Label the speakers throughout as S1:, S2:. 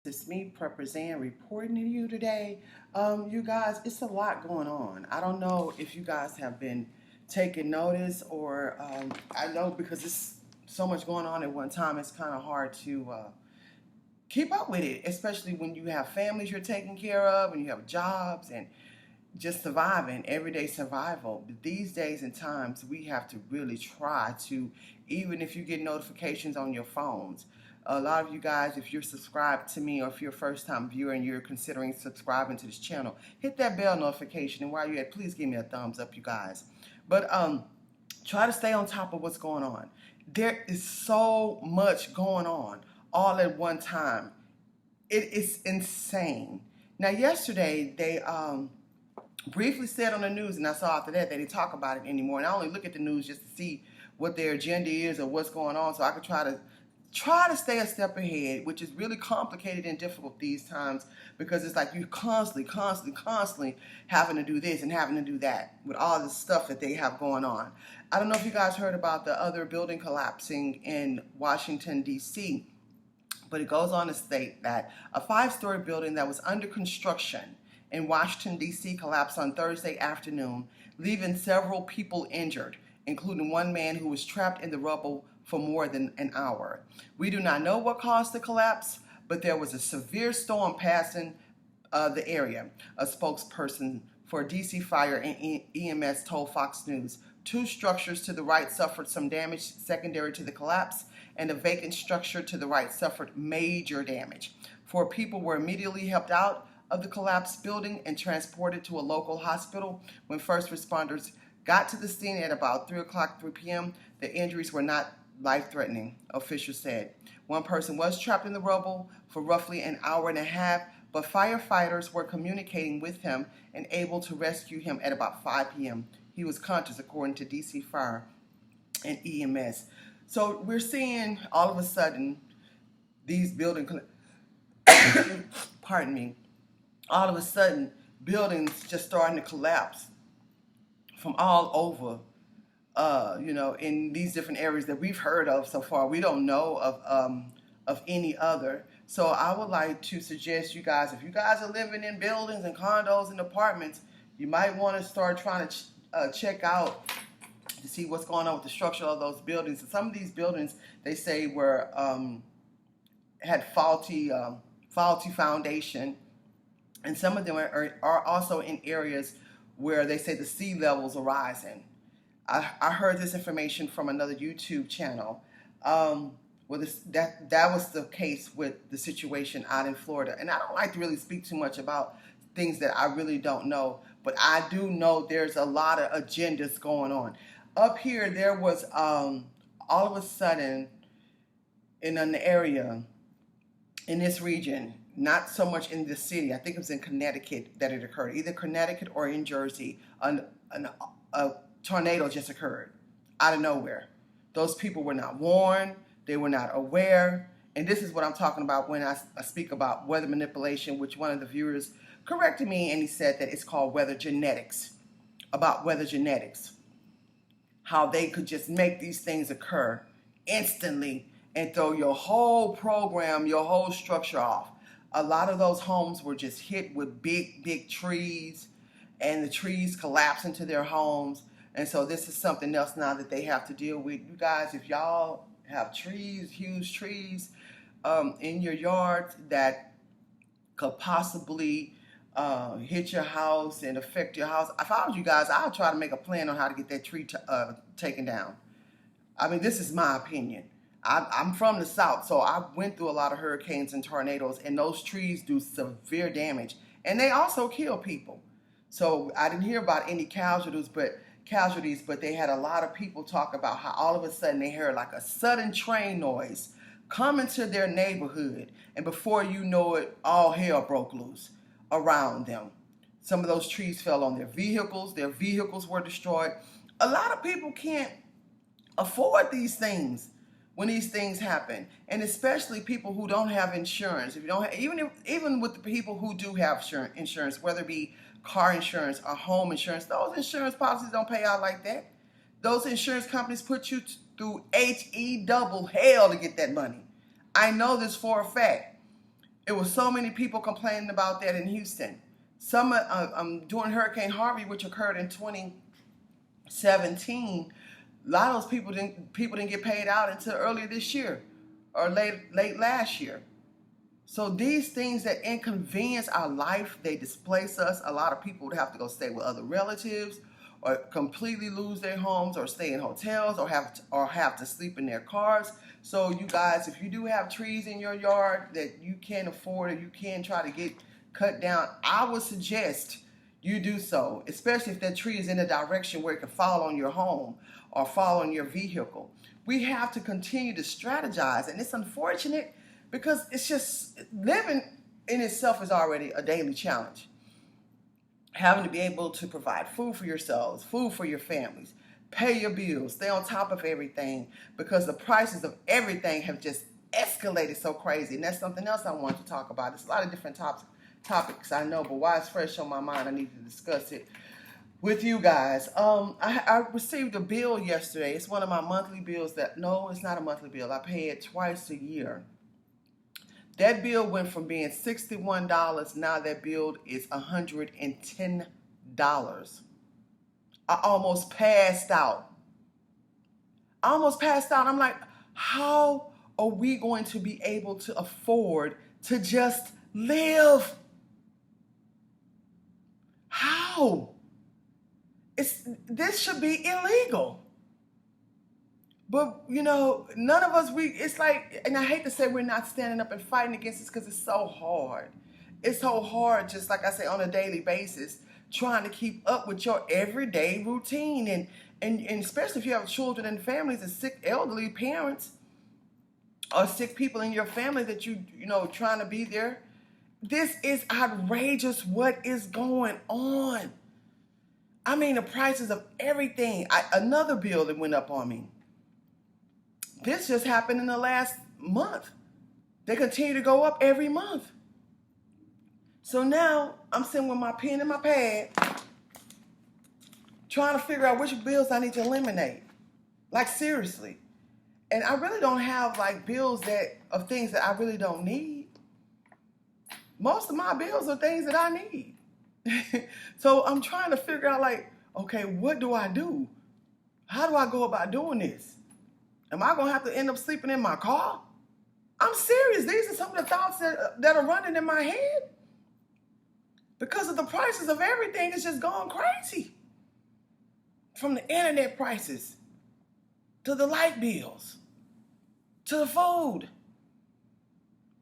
S1: It's me, Prepper Zan, reporting to you today. You guys, it's a lot going on. I don't know if you guys have been taking notice, or I know because it's so much going on at one time, it's kind of hard to keep up with it, especially when you have families you're taking care of and you have jobs and just surviving, everyday survival. But these days and times, we have to really try to, even if you get notifications on your phones. A lot of you guys, if you're subscribed to me or if you're a first time viewer and you're considering subscribing to this channel, hit that bell notification. And while you're at, please give me a thumbs up, you guys. But try to stay on top of what's going on. There is so much going on all at one time. It is insane. Now, yesterday, they briefly said on the news, and I saw after that they didn't talk about it anymore. And I only look at the news just to see what their agenda is or what's going on, so I could try to stay a step ahead, which is really complicated and difficult these times because it's like you constantly having to do this and having to do that with all the stuff that they have going on. I don't know if you guys heard about the other building collapsing in Washington, D.C., but it goes on to state that a 5-story building that was under construction in Washington, D.C. collapsed on Thursday afternoon, leaving several people injured, including one man who was trapped in the rubble for more than an hour. We do not know what caused the collapse, but there was a severe storm passing the area. A spokesperson for DC Fire and EMS told Fox News 2 structures to the right suffered some damage secondary to the collapse, and a vacant structure to the right suffered major damage. 4 people were immediately helped out of the collapsed building and transported to a local hospital. When first responders got to the scene at about 3 p.m., the injuries were not life-threatening, officials said. One person was trapped in the rubble for roughly an hour and a half, but firefighters were communicating with him and able to rescue him at about 5 p.m. He was conscious, according to DC Fire and EMS. So we're seeing all of a sudden these pardon me, all of a sudden buildings just starting to collapse from all over, in these different areas that we've heard of so far. We don't know of any other. So I would like to suggest you guys, if you guys are living in buildings and condos and apartments, you might want to start trying to check out to see what's going on with the structure of those buildings. And some of these buildings, they say, were had faulty foundation, and some of them are also in areas where they say the sea levels are rising. I heard this information from another YouTube channel. That was the case with the situation out in Florida. And I don't like to really speak too much about things that I really don't know, but I do know there's a lot of agendas going on. Up here, there was all of a sudden in an area in this region, not so much in the city, I think it was in Connecticut that it occurred, either Connecticut or in Jersey, a tornado just occurred out of nowhere. Those people were not warned, they were not aware, and this is what I'm talking about when I speak about weather manipulation, which one of the viewers corrected me, and he said that it's called weather genetics, about weather genetics, how they could just make these things occur instantly and throw your whole program, your whole structure off. A lot of those homes were just hit with big trees, and the trees collapsed into their homes. And so this is something else now that they have to deal with. You guys, if y'all have trees, huge trees in your yard that could possibly hit your house and affect your house, if I was you guys, I would try to make a plan on how to get that tree taken down. I mean, this is my opinion. I'm from the South, so I went through a lot of hurricanes and tornadoes, and those trees do severe damage, and they also kill people. So I didn't hear about any casualties, but they had a lot of people talk about how all of a sudden they heard like a sudden train noise coming to their neighborhood, and before you know it, all hell broke loose around them. Some of those trees fell on their vehicles were destroyed. A lot of people can't afford these things when these things happen, and especially people who don't have insurance. If you don't have, even with the people who do have insurance, whether it be car insurance or home insurance, those insurance policies don't pay out like that. Those insurance companies put you through HE double hell to get that money. I know this for a fact. It was so many people complaining about that in Houston. Some during Hurricane Harvey, which occurred in 2017, a lot of those people didn't get paid out until earlier this year or late last year. So these things that inconvenience our life, they displace us. A lot of people would have to go stay with other relatives, or completely lose their homes, or stay in hotels, or have to sleep in their cars. So you guys, if you do have trees in your yard that you can't afford, or you can try to get cut down, I would suggest you do so, especially if that tree is in a direction where it can fall on your home or fall on your vehicle. We have to continue to strategize, and it's unfortunate because it's just living in itself is already a daily challenge. Having to be able to provide food for yourselves, food for your families, pay your bills, stay on top of everything, because the prices of everything have just escalated so crazy. And that's something else I want to talk about. There's a lot of different topics I know, but while it's fresh on my mind, I need to discuss it with you guys. I received a bill yesterday. It's one of my monthly bills no, it's not a monthly bill. I pay it twice a year. That bill went from being $61, now that bill is $110. I almost passed out. I'm like, how are we going to be able to afford to just live? How? This should be illegal. But, none of us, it's like, and I hate to say we're not standing up and fighting against this because it's so hard. It's so hard, just like I say, on a daily basis, trying to keep up with your everyday routine. And especially if you have children and families and sick elderly parents or sick people in your family that trying to be there. This is outrageous what is going on. I mean, the prices of everything. Another bill that went up on me. This just happened in the last month. They continue to go up every month. So now I'm sitting with my pen and my pad trying to figure out which bills I need to eliminate. Like, seriously. And I really don't have bills of things that I really don't need. Most of my bills are things that I need. So I'm trying to figure out okay, what do I do? How do I go about doing this? Am I going to have to end up sleeping in my car? I'm serious. These are some of the thoughts that are running in my head. Because of the prices of everything, it's just gone crazy. From the internet prices, to the light bills, to the food.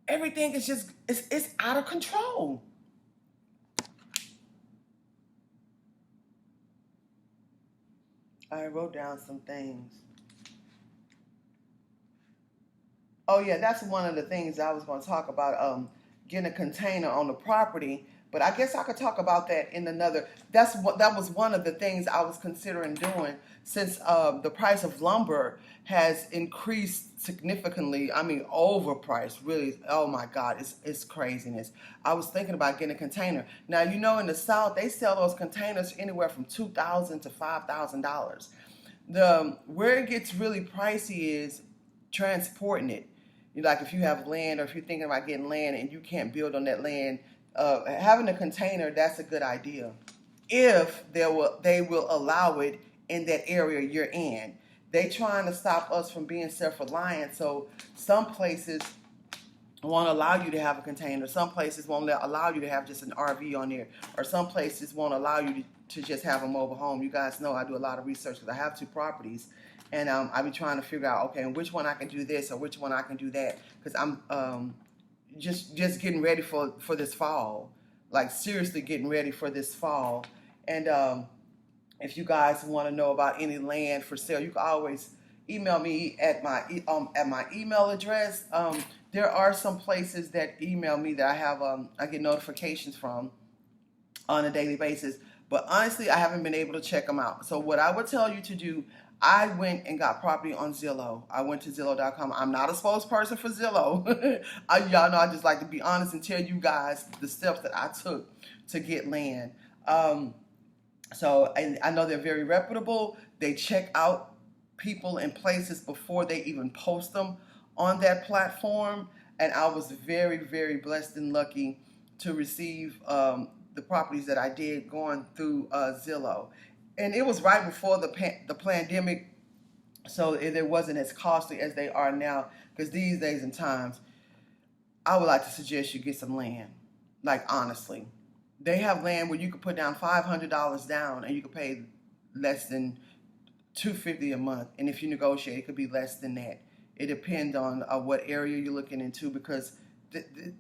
S1: Everything is just, it's out of control. I wrote down some things. Oh yeah, that's one of the things I was going to talk about, getting a container on the property. But I guess I could talk about that in another. That was one of the things I was considering doing, since the price of lumber has increased significantly. I mean, overpriced, really. Oh my God, it's craziness. I was thinking about getting a container. Now, in the South, they sell those containers anywhere from $2,000 to $5,000. Where it gets really pricey is transporting it. If you have land, or if you're thinking about getting land and you can't build on that land, having a container, that's a good idea. If they will allow it in that area you're in. They trying to stop us from being self-reliant. So some places won't allow you to have a container. Some places won't allow you to have just an RV on there. Or some places won't allow you to just have a mobile home. You guys know I do a lot of research because I have 2 properties. And I be trying to figure out, okay, which one I can do this or which one I can do that. Because I'm just getting ready for this fall. Seriously getting ready for this fall. And if you guys want to know about any land for sale, you can always email me at my email address. There are some places that email me that I get notifications from on a daily basis. But honestly, I haven't been able to check them out. So what I would tell you to do, I went and got property on Zillow. I went to Zillow.com. I'm not a spokesperson for Zillow. Y'all know I just like to be honest and tell you guys the steps that I took to get land. So I know they're very reputable. They check out people and places before they even post them on that platform. and I was very, very blessed and lucky to receive the properties that I did going through Zillow. And it was right before the pandemic, so it wasn't as costly as they are now. Because these days and times, I would like to suggest you get some land. Like, honestly, they have land where you could put down $500 down, and you could pay less than $250 a month. And if you negotiate, it could be less than that. It depends on what area you're looking into, because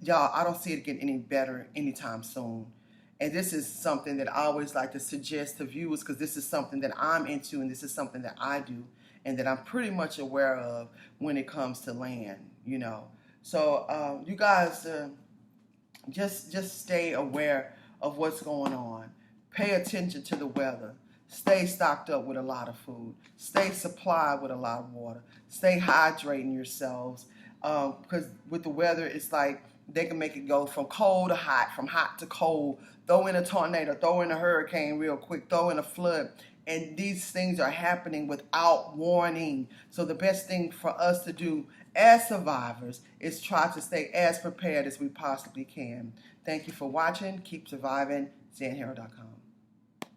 S1: y'all, I don't see it getting any better anytime soon. And this is something that I always like to suggest to viewers, because this is something that I'm into, and this is something that I do, and that I'm pretty much aware of when it comes to land, you know. So you guys just stay aware of what's going on. Pay attention to the weather. Stay stocked up with a lot of food. Stay supplied with a lot of water. Stay hydrating yourselves, because with the weather, it's like they can make it go from cold to hot, from hot to cold. Throw in a tornado, throw in a hurricane real quick, throw in a flood. And these things are happening without warning. So the best thing for us to do as survivors is try to stay as prepared as we possibly can. Thank you for watching. Keep surviving. ZanHero.com.